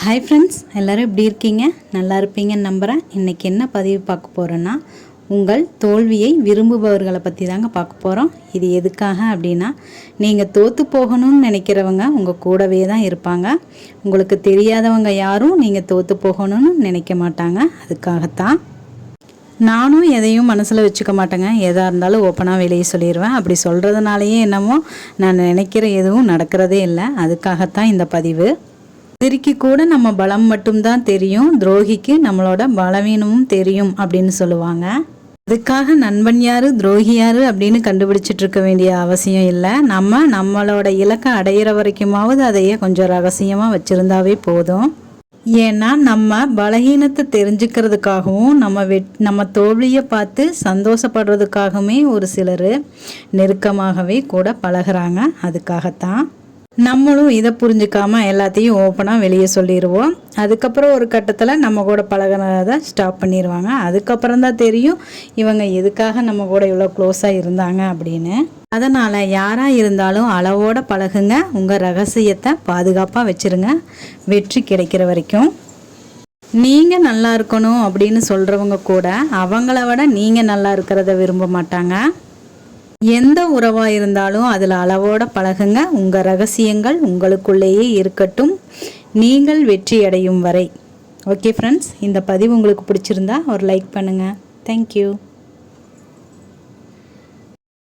Hi friends, எல்லோரும் எப்படி இருக்கீங்க? நல்லா இருப்பீங்கன்னு நம்புகிறேன். இன்றைக்கி என்ன பதிவு பார்க்க போகிறோன்னா, உங்கள் தோல்வியை விரும்புபவர்களை பற்றி தாங்க பார்க்க போகிறோம். இது எதுக்காக அப்படின்னா, நீங்கள் தோற்று போகணும்னு நினைக்கிறவங்க உங்கள் கூடவே தான் இருப்பாங்க. உங்களுக்கு தெரியாதவங்க யாரும் நீங்கள் தோற்று போகணும்னு நினைக்க மாட்டாங்க. அதுக்காகத்தான் நானும் எதையும் மனசில் வச்சுக்க மாட்டேங்க. எதாக இருந்தாலும் ஓப்பனாக வெளியே சொல்லிடுவேன். அப்படி சொல்கிறதுனாலேயே என்னமோ நான் நினைக்கிற எதுவும் நடக்கிறதே இல்லை. அதுக்காகத்தான் இந்த பதிவு. எதிரிக்கு கூட நம்ம பலம் மட்டும்தான் தெரியும், துரோகிக்கு நம்மளோட பலவீனமும் தெரியும் அப்படின்னு சொல்லுவாங்க. அதுக்காக நண்பன் யாரு துரோகி யாரு அப்படின்னு கண்டுபிடிச்சிட்டு இருக்க வேண்டிய அவசியம் இல்லை. நம்மளோட இலக்கை அடையிற வரைக்குமாவது அதையே கொஞ்சம் ரகசியமாக வச்சுருந்தாவே போதும். ஏன்னா நம்ம பலகீனத்தை தெரிஞ்சுக்கிறதுக்காகவும் நம்ம தோல்வியை பார்த்து சந்தோஷப்படுறதுக்காகவுமே ஒரு சிலர் நெருக்கமாகவே கூட பழகிறாங்க. அதுக்காகத்தான் நம்மளும் இதை புரிஞ்சுக்காம எல்லாத்தையும் ஓப்பனாக வெளியே சொல்லிடுவோம். அதுக்கப்புறம் ஒரு கட்டத்தில் நம்ம கூட பழகினதை ஸ்டாப் பண்ணிடுவாங்க. அதுக்கப்புறம் தான் தெரியும் இவங்க எதுக்காக நம்ம கூட இவ்வளோ க்ளோஸாக இருந்தாங்க அப்படின்னு. அதனால் யாராக இருந்தாலும் அளவோடு பழகுங்க. உங்கள் ரகசியத்தை பாதுகாப்பாக வச்சுருங்க, வெற்றி கிடைக்கிற வரைக்கும். நீங்கள் நல்லா இருக்கணும் அப்படின்னு சொல்கிறவங்க கூட அவங்கள விட நீங்கள் நல்லா இருக்கிறத விரும்ப மாட்டாங்க. எந்த உறவாக இருந்தாலும் அதில் அளவோடு பழகுங்க. உங்கள் ரகசியங்கள் உங்களுக்குள்ளேயே இருக்கட்டும், நீங்கள் வெற்றி அடையும் வரை. ஓகே ஃப்ரெண்ட்ஸ், இந்த பதிவு உங்களுக்கு பிடிச்சிருந்தா ஒரு லைக் பண்ணுங்கள். தேங்க்யூ.